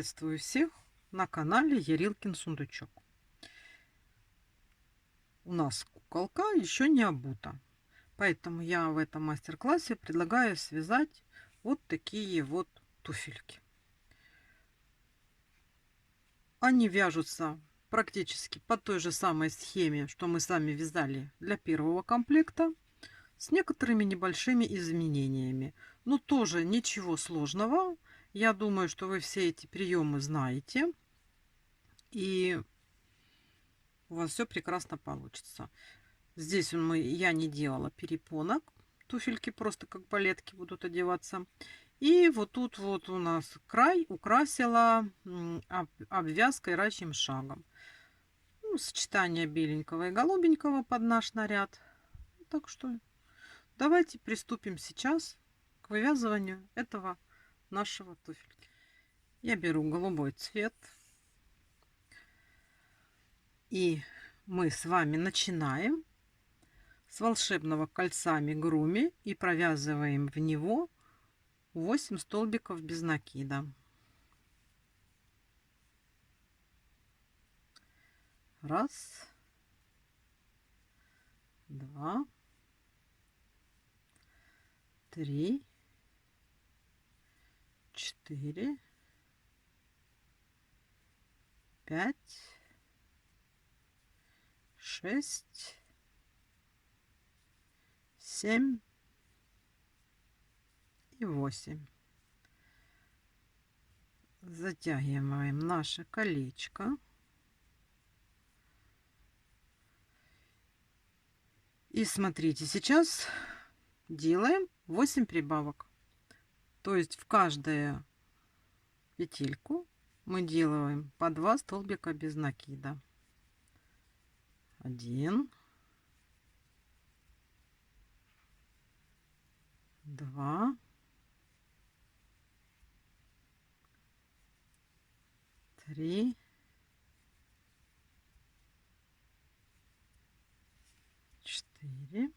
Приветствую всех на канале Ярилкин сундучок. У нас куколка еще не обута, поэтому я в этом мастер-классе предлагаю связать вот такие вот туфельки. Они вяжутся практически по той же самой схеме, что мы сами вязали для первого комплекта, с некоторыми небольшими изменениями. Но тоже ничего сложного. Я думаю, что вы все эти приемы знаете. И у вас все прекрасно получится. Здесь я не делала перепонок. Туфельки просто как балетки будут одеваться. И вот тут вот у нас край украсила обвязкой рачьим шагом. Ну, сочетание беленького и голубенького под наш наряд. Так что давайте приступим сейчас к вывязыванию этого нашего туфельки. Я беру голубой цвет. И мы с вами начинаем с волшебного кольца амигуруми и провязываем в него 8 столбиков без накида. Раз, два, три, четыре, пять, шесть, 7 и 8. Затягиваем наше колечко. И смотрите, сейчас делаем 8 прибавок. То есть в каждую петельку мы делаем по 2 столбика без накида. 1, 2, 3, 4,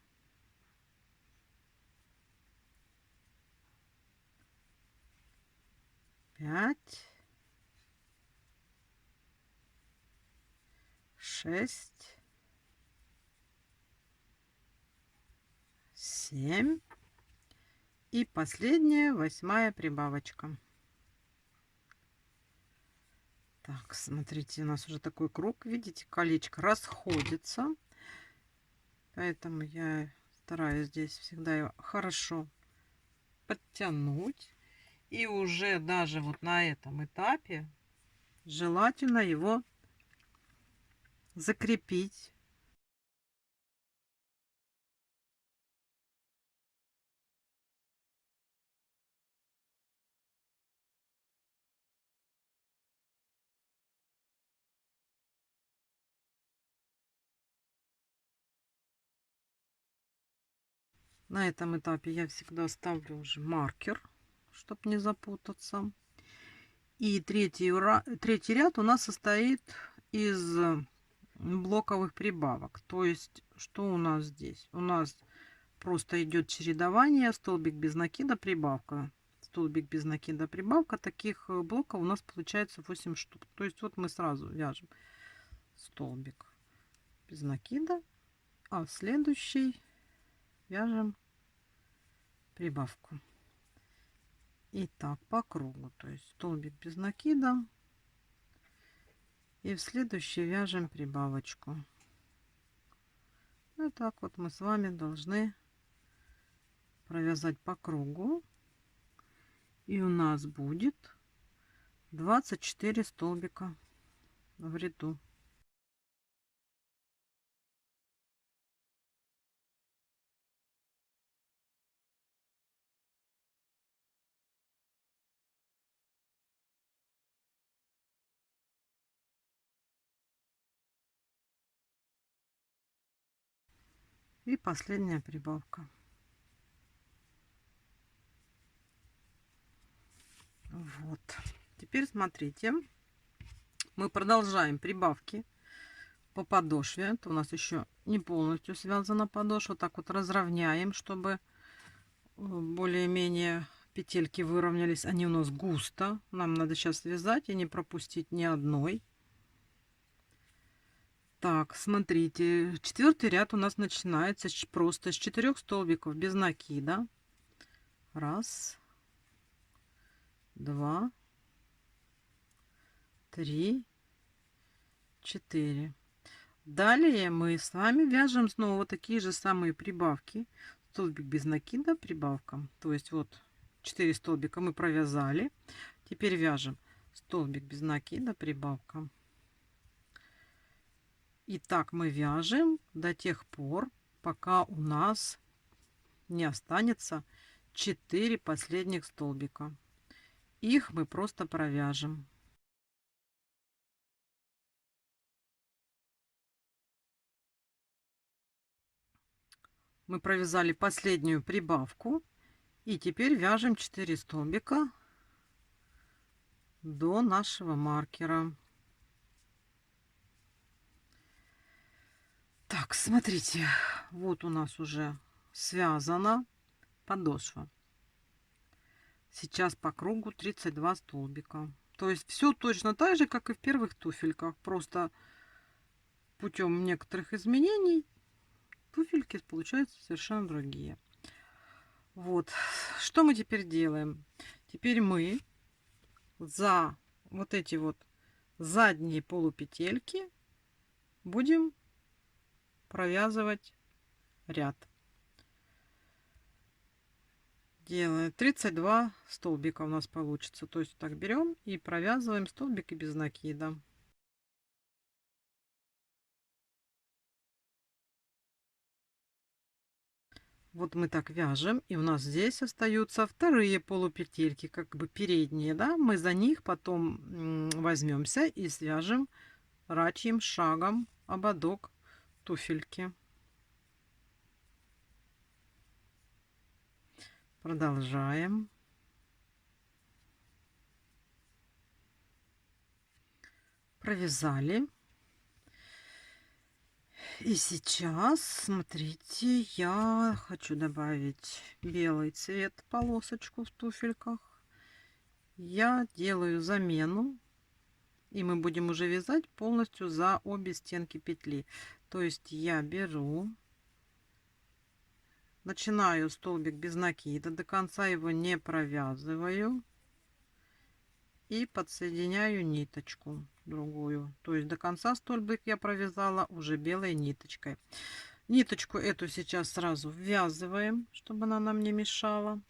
5, 6, 7 и последняя 8-я прибавочка. Так, смотрите, у нас уже такой круг, видите, колечко расходится, поэтому я стараюсь здесь всегда его хорошо подтянуть. И уже даже вот на этом этапе желательно его закрепить. На этом этапе я всегда ставлю уже маркер, чтобы не запутаться. И третий ряд у нас состоит из блоковых прибавок. То есть, что у нас здесь? У нас просто идет чередование: столбик без накида, прибавка, столбик без накида, прибавка. Таких блоков у нас получается 8 штук. То есть вот мы сразу вяжем столбик без накида, а в следующий вяжем прибавку. И так по кругу, то есть столбик без накида, и в следующий вяжем прибавочку. Вот так вот мы с вами должны провязать по кругу, и у нас будет 24 столбика в ряду. И последняя прибавка. Вот. Теперь смотрите, мы продолжаем прибавки по подошве. Это у нас еще не полностью связана подошва. Так вот разровняем, чтобы более-менее Петельки выровнялись, они у нас густо. Нам надо сейчас вязать и не пропустить ни одной. Так, смотрите, четвертый ряд у нас начинается просто с 4 столбиков без накида. Раз, два, три, 4. Далее мы с вами вяжем снова такие же самые прибавки. Столбик без накида, прибавка. То есть вот 4 столбика мы провязали. Теперь вяжем столбик без накида, прибавка. И так мы вяжем до тех пор, пока у нас не останется 4 последних столбика. Их мы просто провяжем. Мы провязали последнюю прибавку. И теперь вяжем 4 столбика до нашего маркера. Так, смотрите, вот у нас уже связана подошва. Сейчас по кругу 32 столбика. То есть все точно так же, как и в первых туфельках. Просто путем некоторых изменений туфельки получаются совершенно другие. Вот, что мы теперь делаем? Теперь мы за вот эти вот задние полупетельки будем провязывать ряд. Делаем 32 столбика у нас получится. То есть так берем и провязываем столбики без накида. Вот мы так вяжем, и у нас здесь остаются вторые полупетельки, как бы передние, да, мы за них потом возьмемся и свяжем рачьим шагом ободок туфельки. Продолжаем. Провязали. И сейчас, смотрите, я хочу добавить белый цвет, полосочку в туфельках. Я делаю замену, и мы будем уже вязать полностью за обе стенки петли. То есть я беру, начинаю столбик без накида, до конца его не провязываю. И подсоединяю ниточку другую. То есть до конца столбик я провязала уже белой ниточкой. Ниточку эту сейчас сразу ввязываем, чтобы она нам не мешала.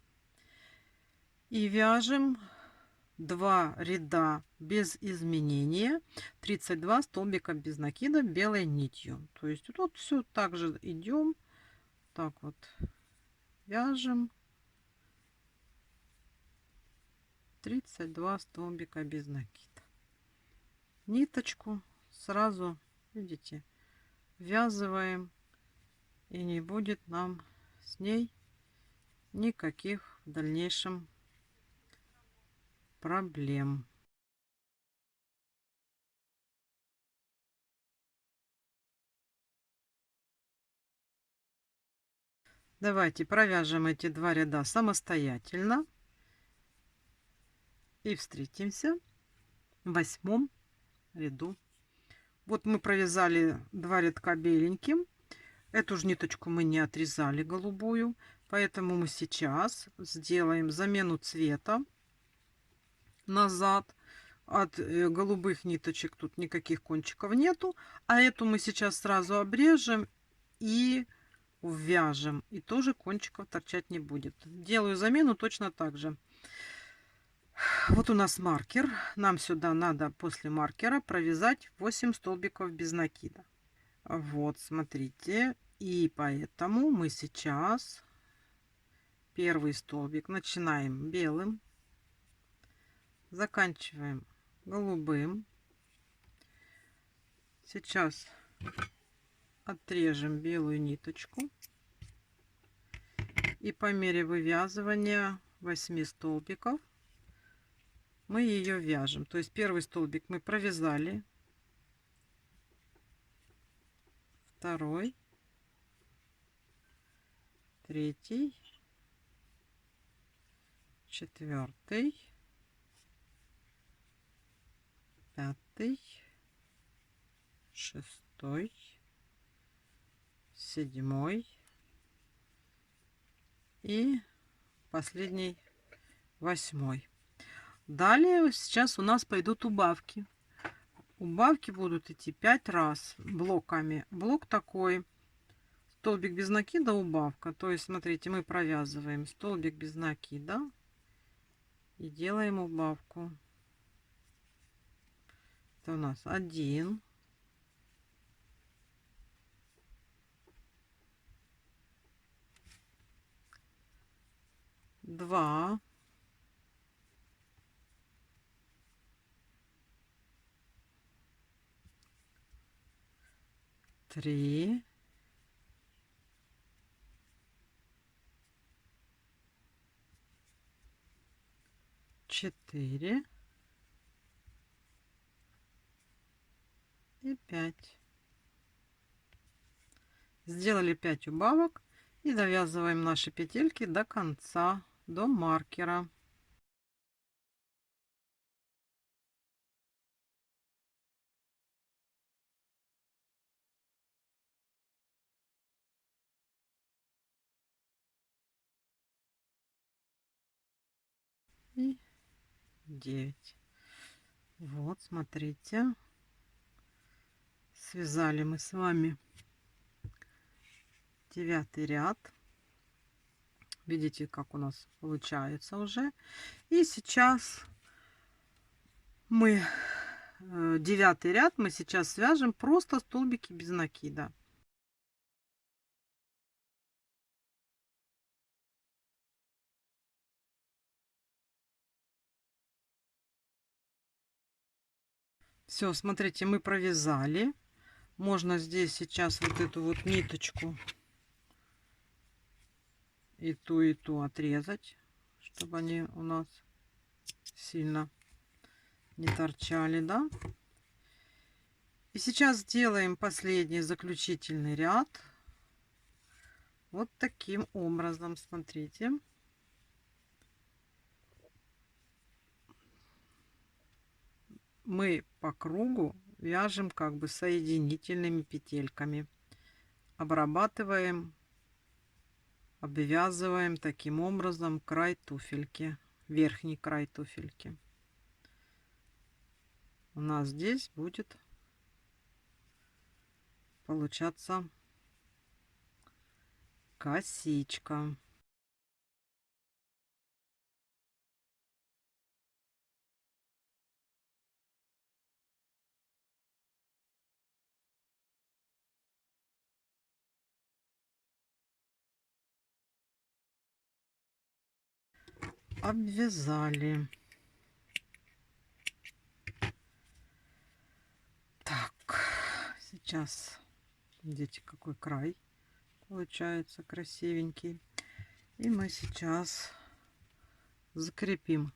И вяжем 2 ряда без изменения, 32 столбика без накида белой нитью. То есть тут все так же идем, так вот вяжем 32 столбика без накида. Ниточку сразу, видите, ввязываем, и не будет нам с ней никаких в дальнейшем проблем. Давайте провяжем эти 2 ряда самостоятельно и встретимся в 8 ряду. Вот мы провязали 2 рядка беленьким. Эту же ниточку мы не отрезали, голубую, поэтому мы сейчас сделаем замену цвета назад. От голубых ниточек тут никаких кончиков нету, а эту мы сейчас сразу обрежем и ввяжем, и тоже кончиков торчать не будет. Делаю замену точно так же. Вот у нас маркер, нам сюда надо после маркера провязать 8 столбиков без накида. Вот, смотрите, и поэтому мы сейчас первый столбик начинаем белым, заканчиваем голубым. Сейчас отрежем белую ниточку и по мере вывязывания 8 столбиков мы ее вяжем. То есть первый столбик мы провязали, второй, третий, 4, 5, 6, 7 и последний 8. Далее сейчас у нас пойдут убавки. Убавки будут идти 5 раз блоками. Блок такой: столбик без накида, убавка. То есть, смотрите, мы провязываем столбик без накида и делаем убавку. Это у нас 1, 2, 3, 4 и 5. Сделали 5 убавок и довязываем наши петельки до конца, до маркера. И 9. Вот, смотрите, связали мы с вами 9 ряд. Видите, как у нас получается уже. И сейчас мы 9 ряд мы сейчас свяжем просто столбики без накида. Все, смотрите, мы провязали. Можно здесь сейчас вот эту вот ниточку и ту отрезать, чтобы они у нас сильно не торчали, да. И сейчас сделаем последний заключительный ряд вот таким образом. Смотрите, мы по кругу вяжем как бы соединительными петельками, обрабатываем, обвязываем таким образом край туфельки, верхний край туфельки. У нас здесь будет получаться косичка. Обвязали. Так, сейчас видите, какой край получается красивенький. И мы сейчас закрепим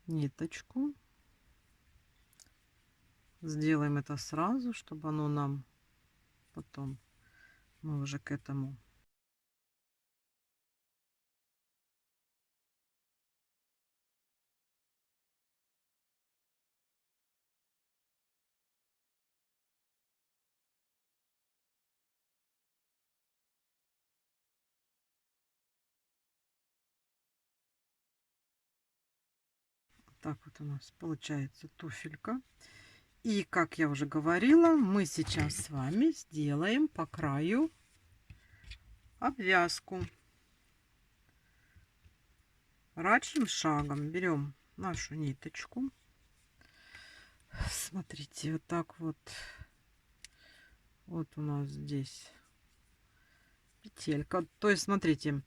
ниточку. Сделаем это сразу, чтобы оно нам потом, мы уже к этому так вот у нас получается туфелька. И как я уже говорила, мы сейчас с вами сделаем по краю обвязку. Рачным шагом берем нашу ниточку. Смотрите, вот так вот. Вот у нас здесь петелька. То есть, смотрите,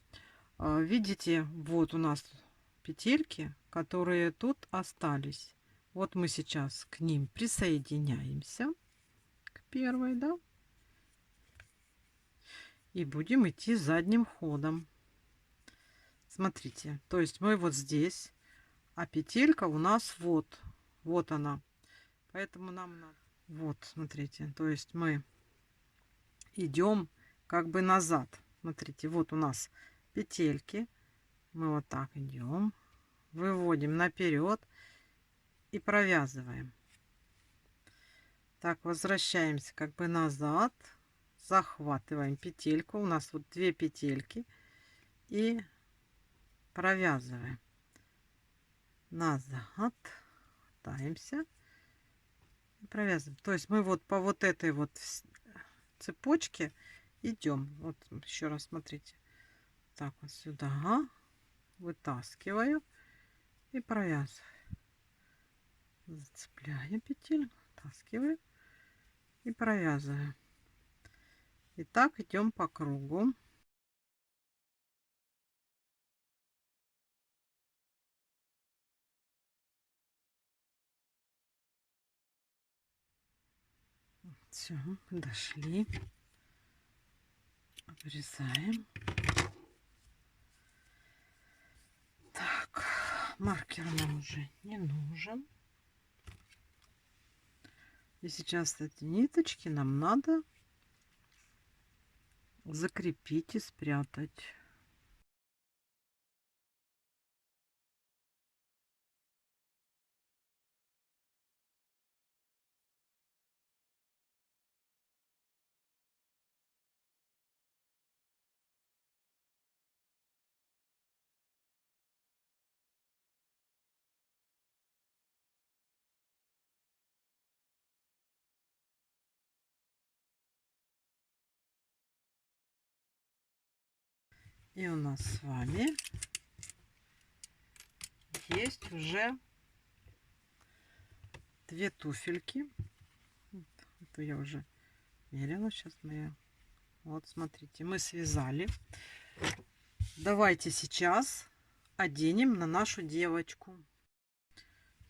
видите, вот у нас петельки, которые тут остались. Вот мы сейчас к ним присоединяемся, к первой, да, и будем идти задним ходом. Смотрите, то есть мы вот здесь, а петелька у нас вот она. Поэтому нам надо, вот, смотрите, то есть мы идем как бы назад. Смотрите, вот у нас петельки. Мы вот так идем, выводим наперед и провязываем. Так, возвращаемся как бы назад, захватываем петельку. У нас вот 2 петельки и провязываем назад, хватаемся и провязываем. То есть мы вот по вот этой вот цепочке идем. Вот еще раз смотрите. Так вот сюда вытаскиваю и провязываю. Зацепляю петель, вытаскиваю и провязываю. И так идем по кругу. Все, дошли. Обрезаем. Так, маркер нам уже не нужен. И сейчас эти ниточки нам надо закрепить и спрятать. И у нас с вами есть уже 2 туфельки. Это я уже мерила. Сейчас мы... Вот, смотрите, мы связали. Давайте сейчас оденем на нашу девочку.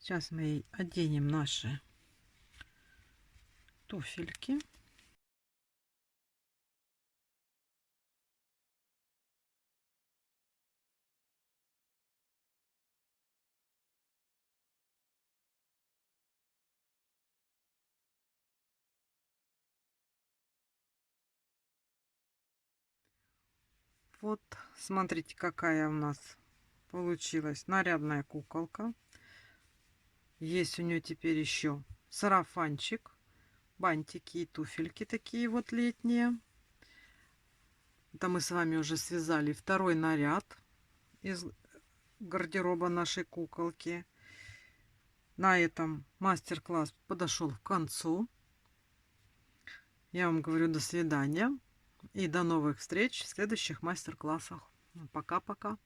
Сейчас мы ей оденем наши туфельки. Вот, смотрите, какая у нас получилась нарядная куколка. Есть у нее теперь еще сарафанчик, бантики и туфельки такие вот летние. Это мы с вами уже связали второй наряд из гардероба нашей куколки. На этом мастер-класс подошел к концу. Я вам говорю до свидания и до новых встреч в следующих мастер-классах. Пока-пока.